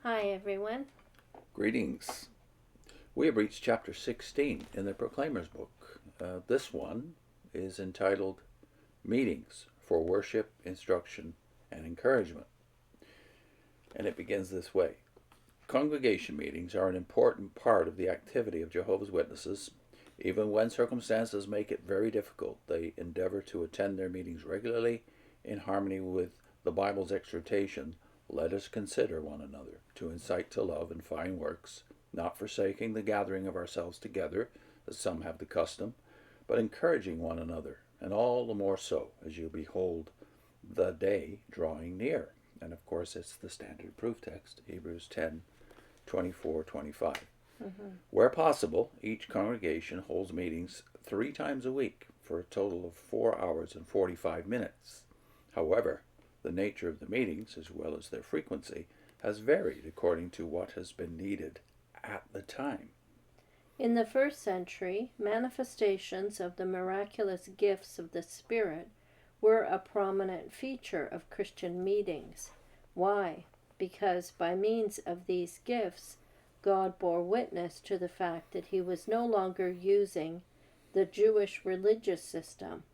Hi, everyone. Greetings. We have reached chapter 16 in the Proclaimer's book. This one is entitled Meetings for Worship, Instruction, and Encouragement. And it begins this way. Congregation meetings are an important part of the activity of Jehovah's Witnesses. Even when circumstances make it very difficult, they endeavor to attend their meetings regularly in harmony with the Bible's exhortation, "Let us consider one another, to incite to love and fine works, not forsaking the gathering of ourselves together, as some have the custom, but encouraging one another, and all the more so as you behold the day drawing near." And of course, it's the standard proof text, Hebrews 10:24-25. Where possible, each congregation holds meetings 3 times a week for a total of 4 hours and 45 minutes. However, the nature of the meetings, as well as their frequency, has varied according to what has been needed at the time. In the first century, manifestations of the miraculous gifts of the Spirit were a prominent feature of Christian meetings. Why? Because by means of these gifts, God bore witness to the fact that he was no longer using the Jewish religious system,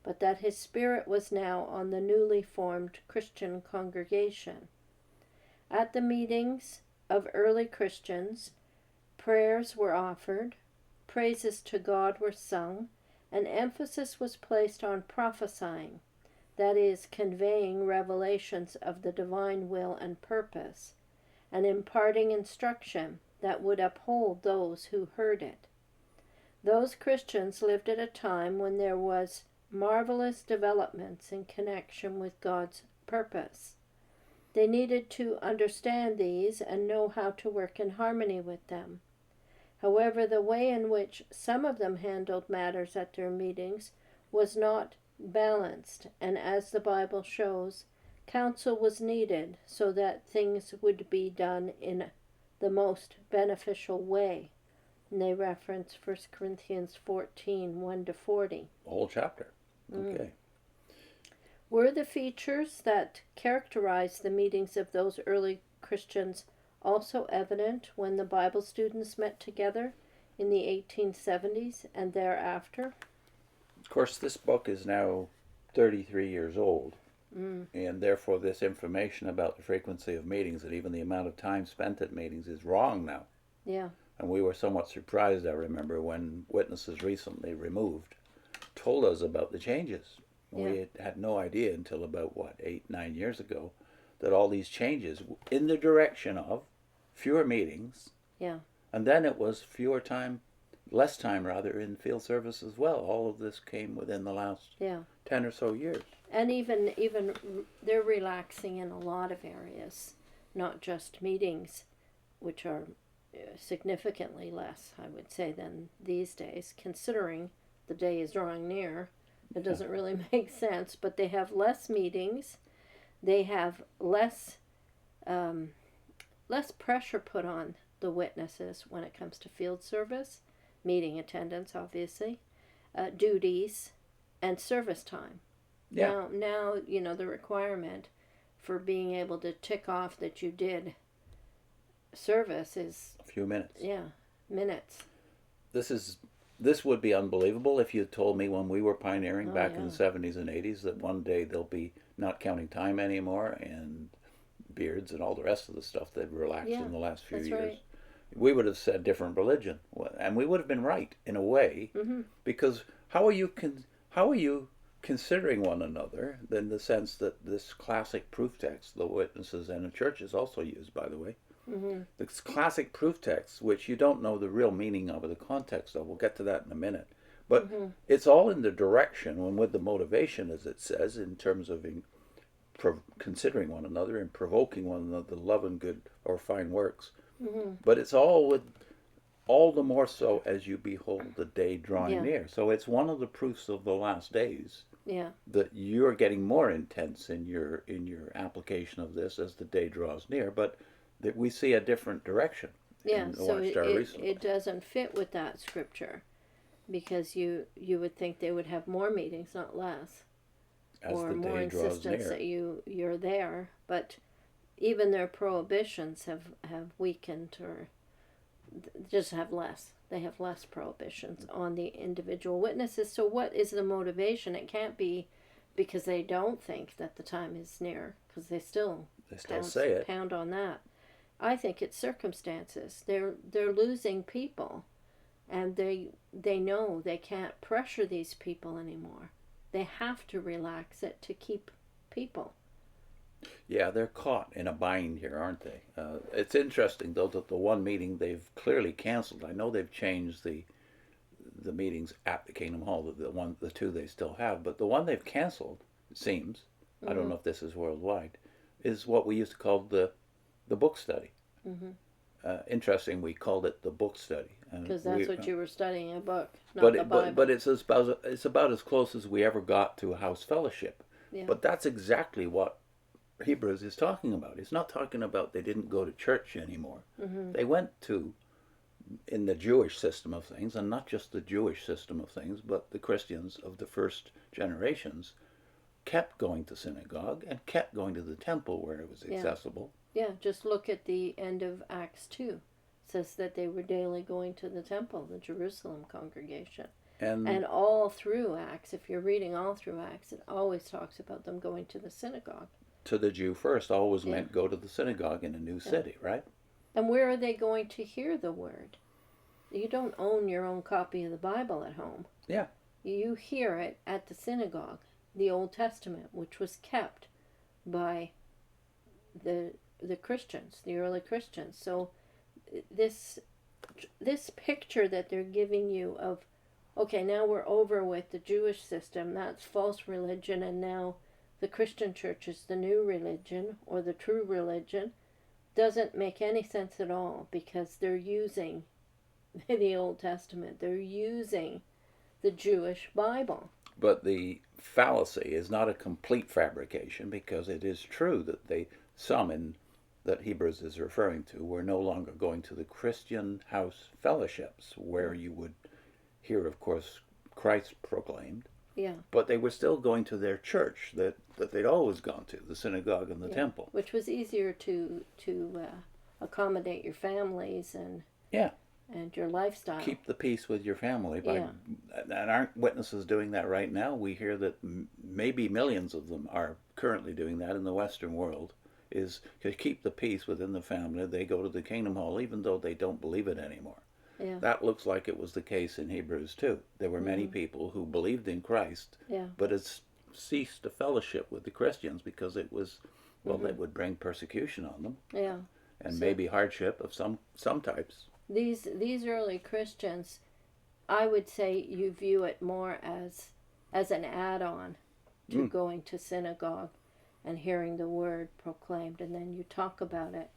but that his Spirit was now on the newly formed Christian congregation. At the meetings of early Christians, prayers were offered, praises to God were sung, and emphasis was placed on prophesying, that is, conveying revelations of the divine will and purpose, and imparting instruction that would uphold those who heard it. Those Christians lived at a time when there was marvelous developments in connection with God's purpose. They needed to understand these and know how to work in harmony with them. However, the way in which some of them handled matters at their meetings was not balanced, and as the Bible shows, counsel was needed so that things would be done in the most beneficial way. And they reference 1 Corinthians 14, 1-40. The whole chapter. Okay. Were the features that characterized the meetings of those early Christians also evident when the Bible students met together in the 1870s and thereafter? Of course, this book is now 33 years old, and therefore this information about the frequency of meetings and even the amount of time spent at meetings is wrong now. Yeah. And we were somewhat surprised, I remember, when witnesses recently removed told us about the changes. Yeah. We had no idea until about, 8-9 years ago, that all these changes in the direction of fewer meetings. Yeah. And then it was less time in field service as well. All of this came within the last 10 or so years. And even they're relaxing in a lot of areas, not just meetings, which are significantly less, I would say, than these days, considering the day is drawing near. It doesn't really make sense, but they have less meetings. They have less pressure put on the witnesses when it comes to field service, meeting attendance, obviously, duties, and service time. Yeah. Now, the requirement for being able to tick off that you did service is a few minutes. Yeah, minutes. This would be unbelievable if you told me when we were pioneering back in the 70s and 80s that one day they'll be not counting time anymore and beards and all the rest of the stuff they've relaxed in the last few years. Right. We would have said different religion, and we would have been right in a way, because how are you considering one another in the sense that this classic proof text, the witnesses and the churches also use, by the way, this classic proof text, which you don't know the real meaning of or the context of. We'll get to that in a minute. But it's all in the direction and with the motivation, as it says, in terms of considering one another and provoking one another to love and good or fine works. But it's all the more so as you behold the day drawing near. So it's one of the proofs of the last days that you're getting more intense in your application of this as the day draws near. But that we see a different direction. So it doesn't fit with that scripture, because you would think they would have more meetings, not less, as or the more day draws insistence near. that you're there. But even their prohibitions have weakened, or just have less. They have less prohibitions on the individual witnesses. So what is the motivation? It can't be because they don't think that the time is near, because they still say it. Pound on that. I think it's circumstances. They're losing people, and they know they can't pressure these people anymore. They have to relax it to keep people. Yeah, they're caught in a bind here, aren't they? It's interesting, though, that the one meeting they've clearly canceled. I know they've changed the meetings at the Kingdom Hall, the two they still have, but the one they've canceled, it seems, I don't know if this is worldwide, is what we used to call the book study. Interesting, we called it the book study. Because that's what you were studying, a book, not the Bible. But it's about as close as we ever got to a house fellowship. Yeah. But that's exactly what Hebrews is talking about. He's not talking about they didn't go to church anymore. They went to, in the Jewish system of things, and not just the Jewish system of things, but the Christians of the first generations kept going to synagogue and kept going to the temple where it was accessible. Yeah, just look at the end of Acts 2. It says that they were daily going to the temple, the Jerusalem congregation. And all through Acts, if you're reading all through Acts, it always talks about them going to the synagogue. To the Jew first always meant go to the synagogue in a new city, right? And where are they going to hear the word? You don't own your own copy of the Bible at home. Yeah. You hear it at the synagogue, the Old Testament, which was kept by the Christians, the early Christians. So this picture that they're giving you of, okay, now we're over with the Jewish system, that's false religion, and now the Christian church is the new religion, or the true religion, doesn't make any sense at all, because they're using the Old Testament. They're using the Jewish Bible. But the fallacy is not a complete fabrication, because it is true that some that Hebrews is referring to were no longer going to the Christian house fellowships, where you would hear, of course, Christ proclaimed. Yeah. But they were still going to their church that they'd always gone to, the synagogue and the temple. Which was easier to accommodate your families and your lifestyle. Keep the peace with your family. And aren't witnesses doing that right now? We hear that maybe millions of them are currently doing that in the Western world, is to keep the peace within the family. They go to the Kingdom Hall even though they don't believe it anymore. Yeah. That looks like it was the case in Hebrews too. There were many people who believed in Christ, but it's ceased to fellowship with the Christians because it was, it would bring persecution on them. Yeah. And maybe hardship of some types. These early Christians, I would say you view it more as an add-on to going to synagogue and hearing the word proclaimed, and then you talk about it,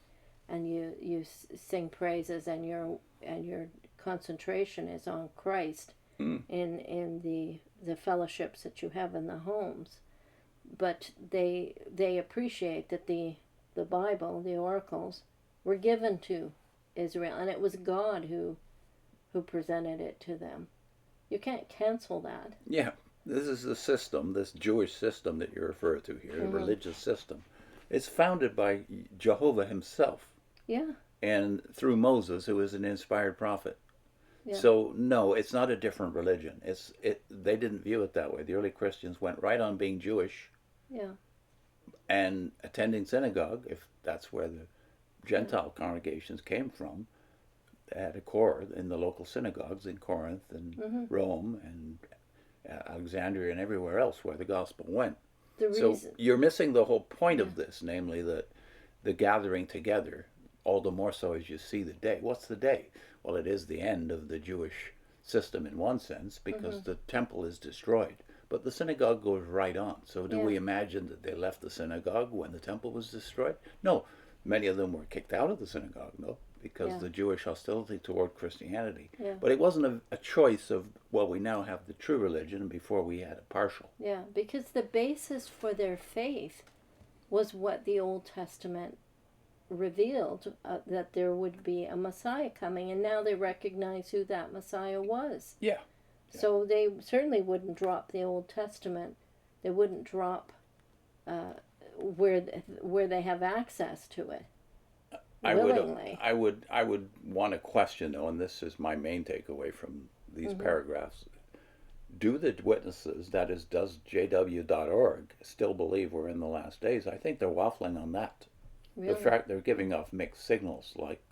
and you sing praises, and your concentration is on Christ in the fellowships that you have in the homes. But they appreciate that the Bible, the oracles, were given to Israel, and it was God who presented it to them. You can't cancel that. Yeah, this is the system, this Jewish system that you refer to here, the religious system. It's founded by Jehovah himself. Yeah. And through Moses, who is an inspired prophet. Yeah. So no, it's not a different religion. They didn't view it that way. The early Christians went right on being Jewish. Yeah. And attending synagogue, if that's where the Gentile congregations came from. They had a core in the local synagogues in Corinth and Rome and Alexandria and everywhere else where the gospel went. So you're missing the whole point of this, namely that the gathering together, all the more so as you see the day. What's the day? Well, it is the end of the Jewish system in one sense, because the temple is destroyed. But the synagogue goes right on. So do we imagine that they left the synagogue when the temple was destroyed? No. Many of them were kicked out of the synagogue, though, because the Jewish hostility toward Christianity. Yeah. But it wasn't a choice of, well, we now have the true religion, before we had a partial. Yeah, because the basis for their faith was what the Old Testament revealed, that there would be a Messiah coming, and now they recognize who that Messiah was. Yeah. So they certainly wouldn't drop the Old Testament. They wouldn't drop where they have access to it I willingly. I would want to question though, and this is my main takeaway from these paragraphs. Do the witnesses, that is, does jw.org still believe we're in the last days? I think they're waffling on that. Really? The fact they're giving off mixed signals, like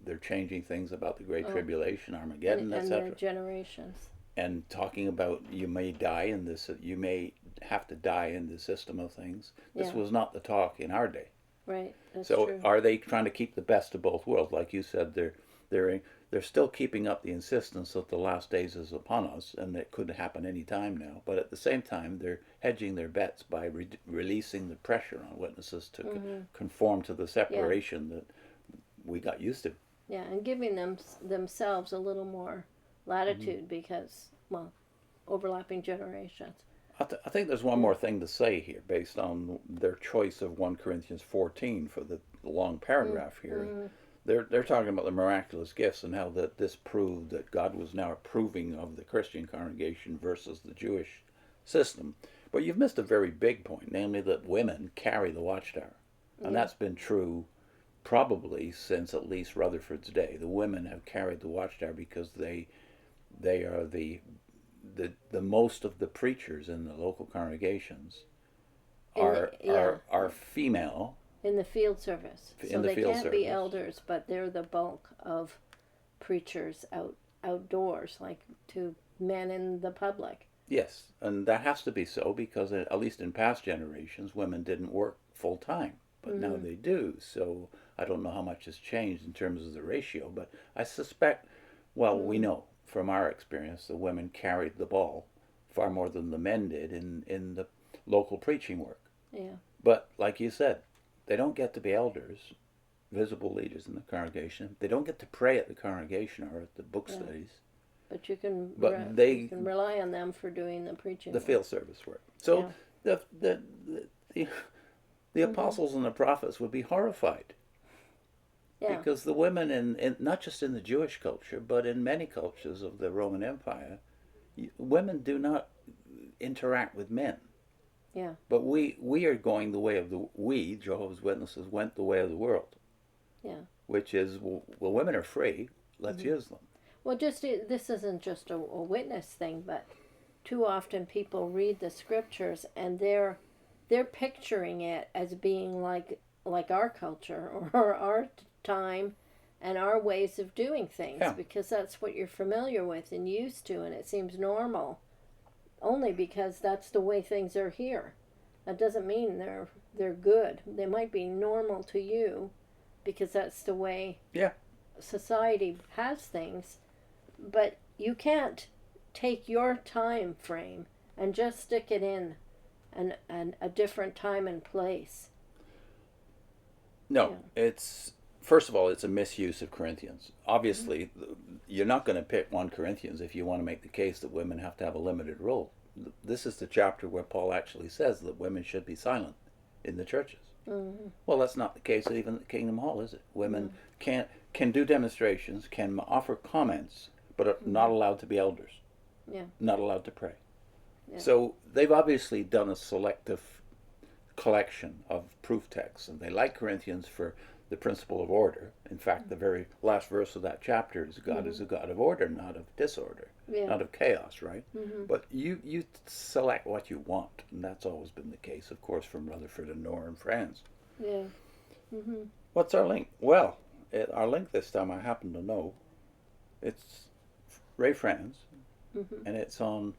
they're changing things about the Great Tribulation, Armageddon, and etc. the generations. And talking about you may die in this, you may have to die in the system of things. This was not the talk in our day. Right. That's So true. are they trying to keep the best of both worlds? Like you said, they're still keeping up the insistence that the last days is upon us, and it could happen any time now. But at the same time, they're hedging their bets by releasing the pressure on witnesses to conform to the separation that we got used to. Yeah, and giving themselves a little more latitude because, well, overlapping generations. I think there's one more thing to say here based on their choice of 1 Corinthians 14 for the long paragraph here. They're talking about the miraculous gifts and how that this proved that God was now approving of the Christian congregation versus the Jewish system. But you've missed a very big point, namely that women carry the watchtower. And that's been true probably since at least Rutherford's day. The women have carried the watchtower because they are the most of the preachers in the local congregations are female. In the field service. In the they field can't be service. elders, but they're the bulk of preachers outdoors, like to men in the public. Yes, and that has to be so because at least in past generations, women didn't work full time, but now they do. So I don't know how much has changed in terms of the ratio, but I suspect, well, we know from our experience, the women carried the ball far more than the men did in the local preaching work. Yeah. But like you said, they don't get to be elders, visible leaders in the congregation. They don't get to pray at the congregation or at the book studies. But you can they can rely on them for doing the preaching. The field service work. So the apostles and the prophets would be horrified. Yeah. Because the women in not just in the Jewish culture, but in many cultures of the Roman Empire, women do not interact with men. Yeah. But we are going the way of Jehovah's Witnesses, went the way of the world. Yeah. Which is, well, women are free, let's use them. Well, this isn't just a witness thing, but too often people read the scriptures and they're picturing it as being like our culture or our time and our ways of doing things, because that's what you're familiar with and used to, and it seems normal. Only because that's the way things are here. That doesn't mean they're good. They might be normal to you because that's the way society has things. But you can't take your time frame and just stick it in a different time and place. No, it's first of all, it's a misuse of Corinthians. Obviously, you're not going to pick 1 Corinthians if you want to make the case that women have to have a limited role. This is the chapter where Paul actually says that women should be silent in the churches. Well, that's not the case even at the Kingdom Hall, is it? Women can do demonstrations, can offer comments, but are not allowed to be elders. Yeah. Not allowed to pray. Yeah. So they've obviously done a selective collection of proof texts, and they like Corinthians for the principle of order. In fact, the very last verse of that chapter is God is a God of order, not of disorder, not of chaos, right? But you select what you want, and that's always been the case, of course, from Rutherford and Nor and friends. Yeah. What's our link? Well, our link this time, I happen to know, it's Ray Franz, and it's on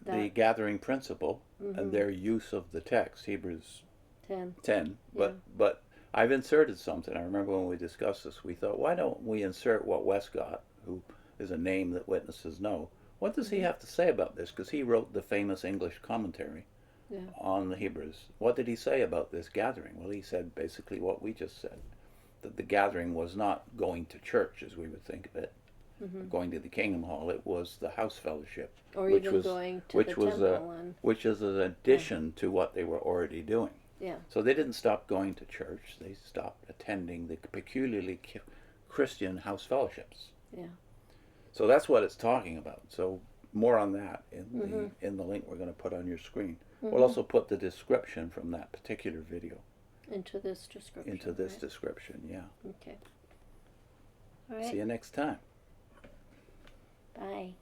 the gathering principle and their use of the text, Hebrews 10. But I've inserted something. I remember when we discussed this, we thought, why don't we insert what Westcott, who is a name that witnesses know, what does he have to say about this? Because he wrote the famous English commentary on the Hebrews. What did he say about this gathering? Well, he said basically what we just said, that the gathering was not going to church as we would think of it, going to the Kingdom Hall. It was the house fellowship, or even going to the temple, which is an addition to what they were already doing. Yeah. So they didn't stop going to church. They stopped attending the peculiarly Christian house fellowships. Yeah. So that's what it's talking about. So more on that in the link we're going to put on your screen. We'll also put the description from that particular video into this description. into this right? description, yeah. Okay. All right. See you next time. Bye.